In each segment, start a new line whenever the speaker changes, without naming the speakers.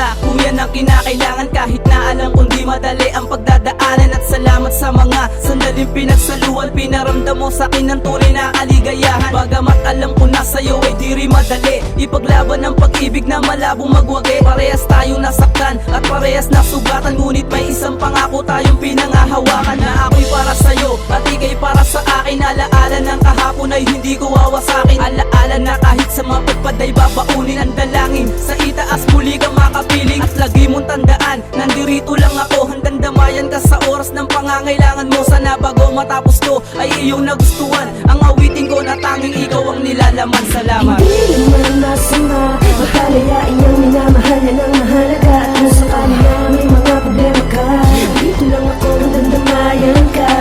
na kung yan ang kinakailangan. Kahit na alam kong di madali ang pagdadaanan. At salamat sa mga sandaling pinagsaluhan. Pinaramdam mo sa'kin ng tunay na kaligayahan. Bagamat alam ko na sa'yo ay di rin madali ipaglaban ang pag-ibig na malabong magwagi. Parehas tayong nasaktan at parehas nasugatan, ngunit may isang pangako tayong pinangahawakan. Na ako'y para sa'yo at ika'y para sa akin. Alaala ng kahapon ay hindi ko wawasakin. Alaala na kahit sa mapagpad ay babaunin ang dalangin. Sa itaas muli kang makapiling at lagi mong tandaan, nandirito lang ako, handang damayan ka sa oras ng pangangailangan mo. Sana bago matapos to ay iyong nagustuhan ang awitin ko na tanging ikaw ang nilalaman. Salamat.
Hindi naman masama magpalayain ang minamahal niya ng mahalaga. At kung sakali na may mga problema ka, dito lang ako handang damayan ka.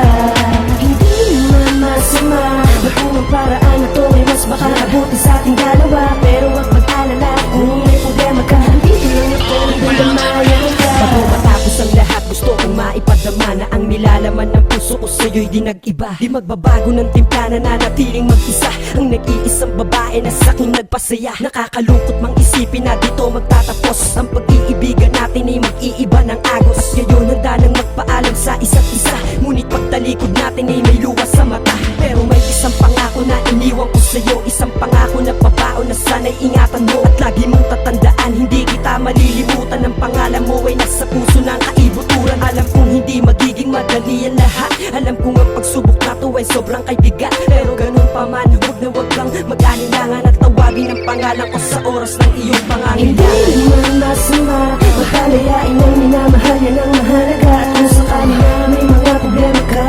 Hindi naman masama magpunong paraan na to ay mas makakabuti sa ating dalawa. Pero wag mag-alala kung may problema ka, dito lang ako handang damayan ka. Bago matapos ang lahat gusto kong maipadama na ang nilalaman ng puso ko sa'yo'y di nag-iba. Di magbabago ng timpla na nanatiling mag-isa, ang nag-iisang babae na sa'king nagpasaya. Nakakalungkot mang isipin na dito magtatapos ang pag-iibigan natin ay mag-iiba ng agos. At ngayon handa nang magpaalam sa isa't isa, ngunit pagtalikod natin ay may luwas sa mata. Pero may isang pangako na iniwan ko sa'yo, isang pangako na pabaon na sana'y ingatan mo. At lagi mong tatandaan, hindi kita malilimutan. Ang pangalan mo ay nasa puso ng kaibuturan. Alam kong hindi magiging madali ang lahat, alam kong ang pagsubok na to ay sobrang kaibigan. Pero ganun pa man, huwag na huwag kang mag-alinlangan at tawagin ang pangalan ko sa oras ng iyong pangangailangan. Hindi naman masama magpalayain ang minamahal niya ng mahalaga. At kung sakali na may mga problema ka,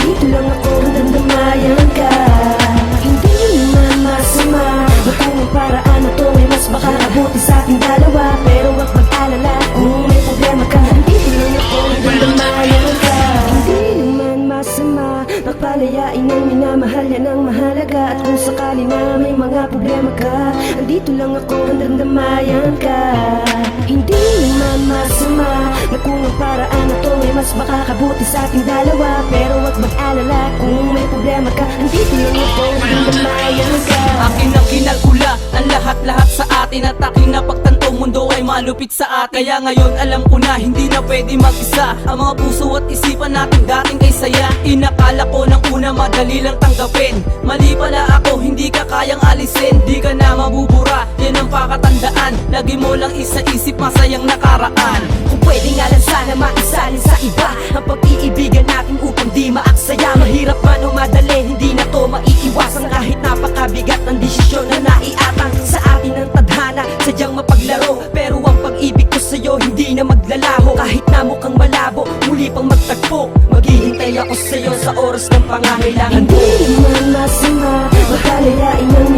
dito lang ako handang damayan ka. Hindi naman masama magpunong paraan na to ay mas makakabuti sa ating dalawa. Pero wag mag-alala kung may problema ka, dito lang ako handang damayan ka. Hindi naman masama magpalayain ang minamahal niya ng mahalaga. At kung sakali na may mga problema ka, andito lang ako handang damayan ka. Hindi naman masama na kung ang paraan na to ay mas makakabuti sa ating dalawa. Pero wag mag-alala kung may problema ka, andito lang ako handang damayan ka.
Akin ang kinalkula ang lahat-lahat sa atin. At aking napagtanto mundo ay malupit sa atin. Kaya ngayon alam ko na hindi na pwede mag-isa. Ang mga puso at isipan natin dating kay saya. Inakala ko ng una madali lang tanggapin, mali pala ako, hindi ka kayang alisin. Di ka na mabubura, yan ang pakatandaan. Lagi mo lang isa-isip masayang nakaraan.
Kung pwede nga lang sana maisalin sa iba ang pag-iibigan natin upang di maaksaya. Mahirap man o madali, hindi na to maiiwasan. Kahit napakabigat ng desisyon na naiatang sa atin ng tadhana, sadyang mapaglaro. Pero ang pag-ibig ko sa'yo hindi na maglalaho. Kahit na mukhang malabo, muli pang magtagpo, maghihintay ako sa'yo sa oras ng pangangailangan. Hindi naman masama magpalayain ang